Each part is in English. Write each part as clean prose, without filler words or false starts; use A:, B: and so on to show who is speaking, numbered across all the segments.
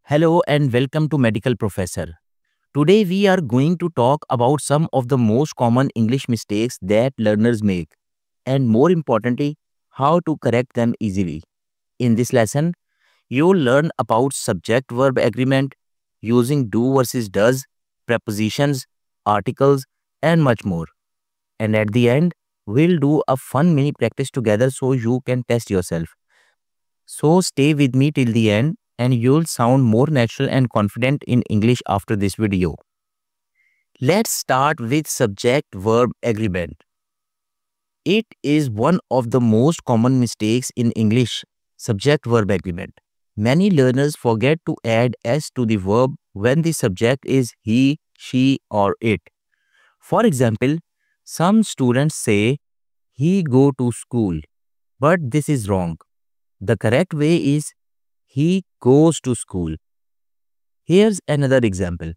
A: Hello and welcome to Medical Professor. Today we are going to talk about some of the most common English mistakes that learners make and more importantly, how to correct them easily. In this lesson, you'll learn about subject verb agreement, using do versus does, prepositions, articles, and much more. And at the end, we'll do a fun mini practice together so you can test yourself. So stay with me till the end and you'll sound more natural and confident in English after this video. Let's start with subject verb agreement. It is one of the most common mistakes in English, subject verb agreement. Many learners forget to add s to the verb when the subject is he, she, or it. For example, some students say he go to school, but this is wrong. The correct way is he goes to school. Here's another example.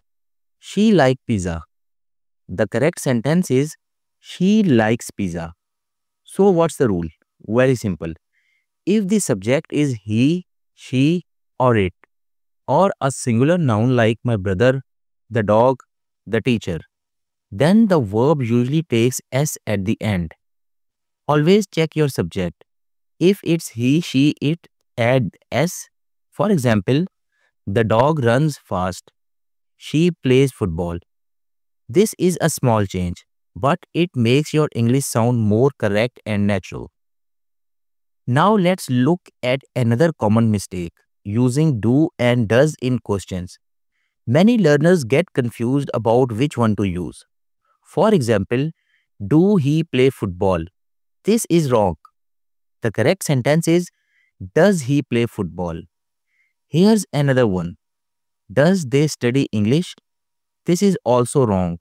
A: She likes pizza. The correct sentence is she likes pizza. So what's the rule? Very simple. If the subject is he, she, or it, or a singular noun like my brother, the dog, the teacher, then the verb usually takes s at the end. Always check your subject. If it's he, she, it, add s. For example, the dog runs fast. She plays football. This is a small change, but it makes your English sound more correct and natural. Now let's look at another common mistake, using do and does in questions. Many learners get confused about which one to use. For example, do he play football? This is wrong. The correct sentence is does he play football? Here's another one. Does they study English? This is also wrong.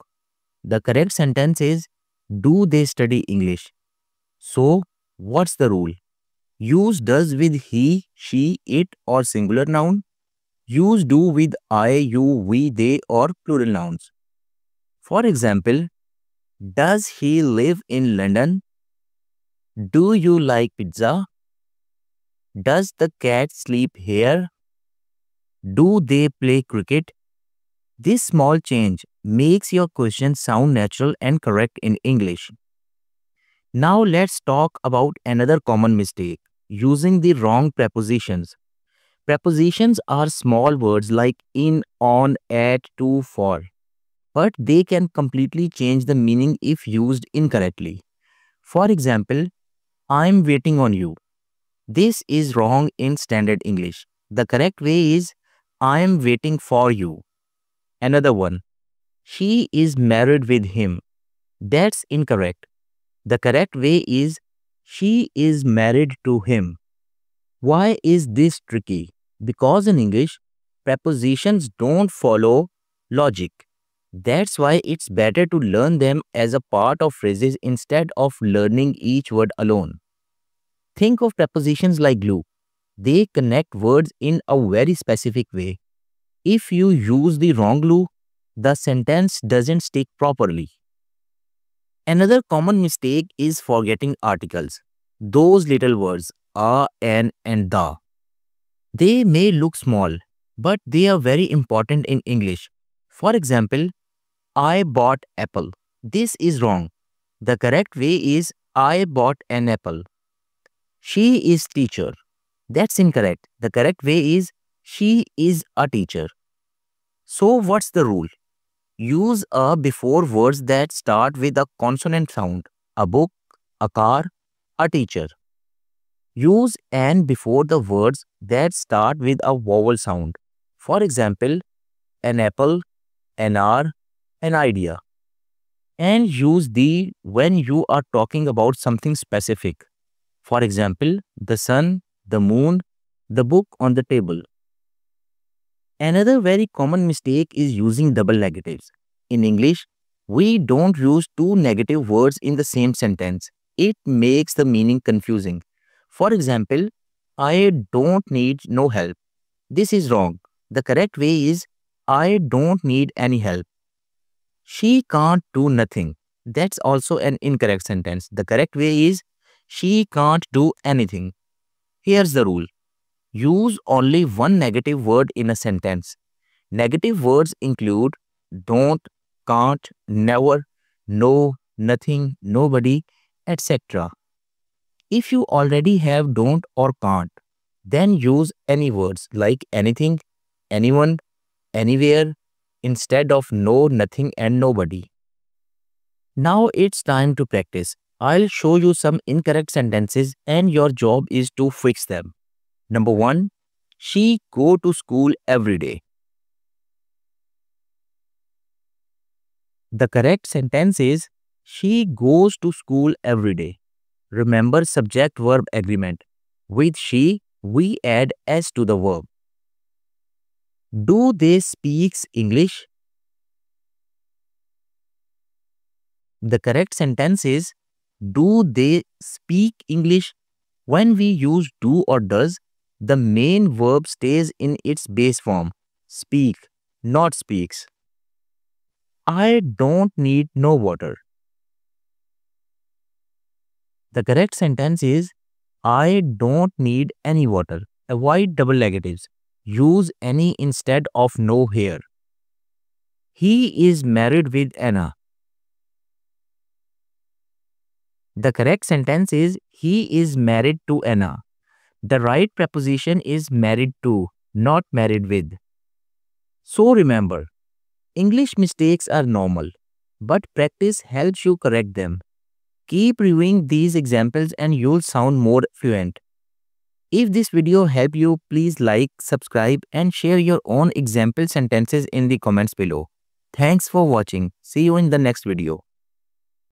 A: The correct sentence is do they study English? So, what's the rule? Use does with he, she, it or singular noun. Use do with I, you, we, they or plural nouns. For example, does he live in London? Do you like pizza? Does the cat sleep here? Do they play cricket? This small change makes your question sound natural and correct in English. Now let's talk about another common mistake, using the wrong prepositions. Prepositions are small words like in, on, at, to, for, but they can completely change the meaning if used incorrectly. For example, I'm waiting on you. This is wrong in standard English. The correct way is I'm waiting for you. Another one, she is married with him. That's incorrect. The correct way is she is married to him. Why is this tricky? Because in English, prepositions don't follow logic. That's why it's better to learn them as a part of phrases instead of learning each word alone. Think of prepositions like glue. They connect words in a very specific way. If you use the wrong glue, the sentence doesn't stick properly. Another common mistake is forgetting articles. Those little words, a, an, and the. They may look small, but they are very important in English. For example, I bought apple. This is wrong. The correct way is I bought an apple. She is teacher. That's incorrect. The correct way is she is a teacher. So what's the rule? Use a before words that start with a consonant sound. A book, a car, a teacher. Use an before the words that start with a vowel sound. For example, an apple, an hour, an idea. And use the when you are talking about something specific. For example, the sun, the moon, the book on the table. Another very common mistake is using double negatives. In English, we don't use two negative words in the same sentence. It makes the meaning confusing. For example, I don't need no help. This is wrong. The correct way is I don't need any help. She can't do nothing. That's also an incorrect sentence. The correct way is she can't do anything. Here's the rule. Use only one negative word in a sentence. Negative words include don't, can't, never, no, nothing, nobody, etc. If you already have don't or can't, then use any words like anything, anyone, anywhere instead of no, nothing, and nobody. Now it's time to practice. I'll show you some incorrect sentences and your job is to fix them. Number 1. She go to school every day. The correct sentence is she goes to school every day. Remember subject-verb agreement. With she, we add s to the verb. Do they speak English? The correct sentence is do they speak English? When we use do or does, the main verb stays in its base form, speak, not speaks. I don't need no water. The correct sentence is I don't need any water. Avoid double negatives. Use any instead of no here. He is married with Anna. The correct sentence is he is married to Anna. The right preposition is married to, not married with. So remember, English mistakes are normal, but practice helps you correct them. Keep reviewing these examples and you'll sound more fluent. If this video helped you, please like, subscribe and share your own example sentences in the comments below. Thanks for watching. See you in the next video.